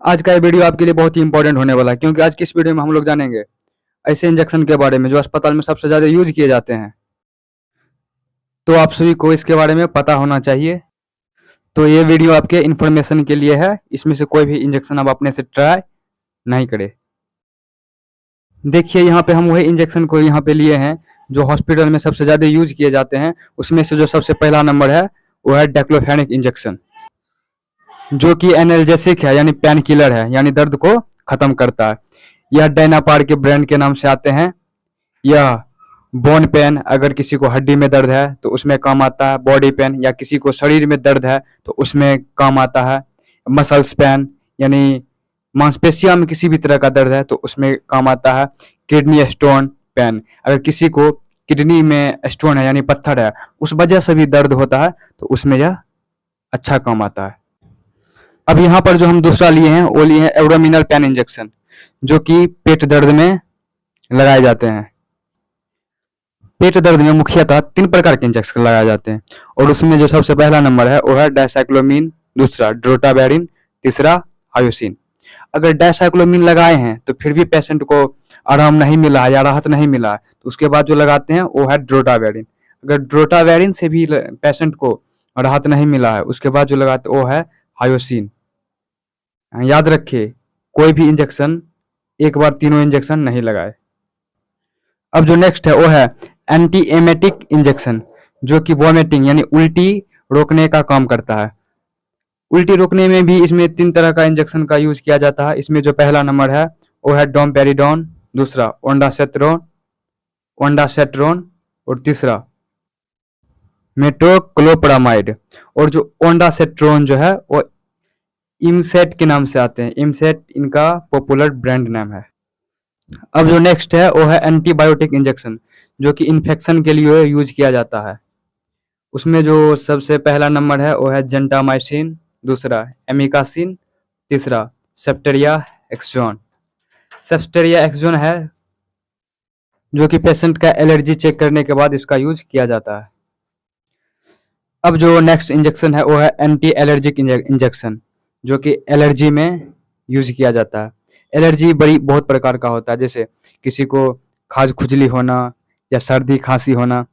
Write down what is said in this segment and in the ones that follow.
आज का ये वीडियो आपके लिए बहुत ही इंपॉर्टेंट होने वाला है, क्योंकि आज की इस वीडियो में हम लोग जानेंगे ऐसे इंजेक्शन के बारे में जो अस्पताल में सबसे ज़्यादा यूज किए जाते हैं। तो आप सभी को इसके बारे में पता होना चाहिए। तो ये वीडियो आपके इन्फॉर्मेशन के लिए है। इसमें से कोई भी इंजेक्शन आप अपने से ट्राई नहीं करें। देखिए यहाँ पे हम वही इंजेक्शन को यहाँ पे लिए हैं जो हॉस्पिटल में सबसे ज़्यादा यूज किए जाते हैं। उसमें से जो सबसे पहला नंबर है वो है डाइक्लोफेनेक इंजेक्शन, जो कि एनाल्जेसिक है यानी पेन किलर है, यानी दर्द को खत्म करता है। यह डायनापार के ब्रांड के नाम से आते हैं। यह बोन पेन, अगर किसी को हड्डी में दर्द है तो उसमें काम आता है। बॉडी पेन या किसी को शरीर में दर्द है तो उसमें काम आता है। मसल्स पेन यानी मांसपेशियों में किसी भी तरह का दर्द है तो उसमें काम आता है। किडनी स्टोन पेन, अगर किसी को किडनी में स्टोन है यानी पत्थर है, उस वजह से भी दर्द होता है तो उसमें यह अच्छा काम आता है। अब यहाँ पर जो हम दूसरा लिए हैं वो लिए हैं एब्डोमिनल पेन इंजेक्शन, जो कि पेट दर्द में लगाए जाते हैं। पेट दर्द में मुख्यतः 3 प्रकार के इंजेक्शन लगाए जाते हैं, और उसमें जो सबसे पहला नंबर है वो है डायसाइक्लोमीन, दूसरा ड्रोटावेरिन, तीसरा हायोसिन। अगर डायसाइक्लोमीन लगाए हैं तो फिर भी पेशेंट को आराम नहीं मिला है या राहत नहीं मिला है तो उसके बाद जो लगाते हैं वो है ड्रोटावेरिन। अगर ड्रोटावेरिन से भी पेशेंट को राहत नहीं मिला है उसके बाद जो लगाते हैं वो है हायोसिन। याद रखिए, कोई भी इंजेक्शन एक बार तीनों इंजेक्शन नहीं लगाए। अब जो नेक्स्ट है वो है एंटी एमेटिक इंजेक्शन, जो कि वॉमिटिंग यानी उल्टी रोकने का काम करता है। उल्टी रोकने में भी इसमें 3 तरह का इंजेक्शन का यूज किया जाता है। इसमें जो पहला नंबर है वो है डोमपेरिडोन, दूसरा ओंडासेट्रोन और तीसरा मेटोक्लोप्रामाइड। और जो ओंडासेट्रोन जो है वो इमसेट के नाम से आते हैं। इमसेट इनका पॉपुलर ब्रांड नाम है। अब जो नेक्स्ट है वो है एंटीबायोटिक इंजेक्शन, जो कि इन्फेक्शन के लिए यूज किया जाता है। उसमें जो सबसे पहला नंबर है वो है जेंटामाइसिन, दूसरा एमिकासिन, तीसरा सेप्टेरिया एक्सोन। सेप्टेरिया एक्सोन है जो कि पेशेंट का एलर्जी चेक करने के बाद इसका यूज किया जाता है। अब जो नेक्स्ट इंजेक्शन है वो है एंटी एलर्जिक इंजेक्शन, जो कि एलर्जी में यूज किया जाता है। एलर्जी बहुत प्रकार का होता है, जैसे किसी को खाज खुजली होना या सर्दी खांसी होना,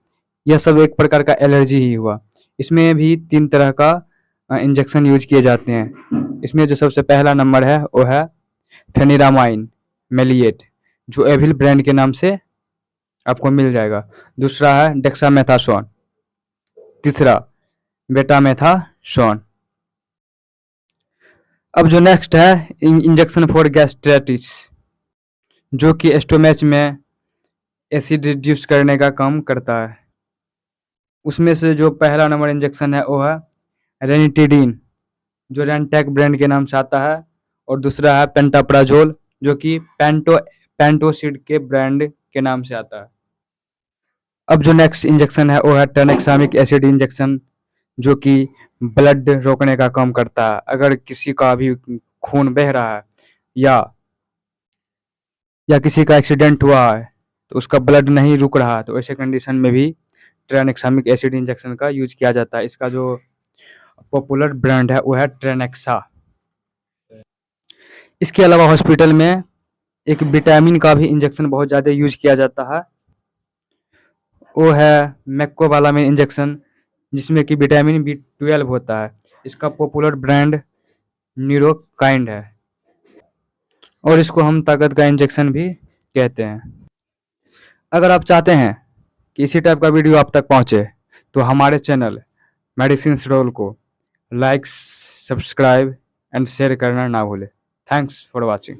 यह सब एक प्रकार का एलर्जी ही हुआ। इसमें भी 3 तरह का इंजेक्शन यूज किए जाते हैं। इसमें जो सबसे पहला नंबर है वो है फेनिरामाइन मेलिएट, जो एविल ब्रांड के नाम से आपको मिल जाएगा। दूसरा है डेक्सामेथासोन, तीसरा बेटामेथासोन। अब जो नेक्स्ट है इंजेक्शन फॉर गैस्ट्राइटिस, जो कि स्टोमच में एसिड रिड्यूस करने का काम करता है। उसमें से जो पहला नंबर इंजेक्शन है वो है रेनिटिडीन, जो रेंटेक ब्रांड के नाम से आता है। और दूसरा है पेंटाप्राजोल, जो कि पेंटोसिड के ब्रांड के नाम से आता है। अब जो नेक्स्ट इंजेक्शन है वो है ट्रानेक्सामिक एसिड इंजेक्शन, जो कि ब्लड रोकने का काम करता है। अगर किसी का भी खून बह रहा है या किसी का एक्सीडेंट हुआ है तो उसका ब्लड नहीं रुक रहा है तो ऐसे कंडीशन में भी ट्रानेक्सामिक एसिड इंजेक्शन का यूज किया जाता है। इसका जो पॉपुलर ब्रांड है वो है ट्रेनेक्सा। इसके अलावा हॉस्पिटल में एक विटामिन का भी इंजेक्शन बहुत ज़्यादा यूज किया जाता है, वो है मैक्कोबालामिन इंजेक्शन, जिसमें कि विटामिन B12 होता है। इसका पॉपुलर ब्रांड न्यूरोकाइंड है, और इसको हम ताकत का इंजेक्शन भी कहते हैं। अगर आप चाहते हैं कि इसी टाइप का वीडियो आप तक पहुंचे तो हमारे चैनल मेडिसिन रोल को लाइक, सब्सक्राइब एंड शेयर करना ना भूलें। Thanks for watching.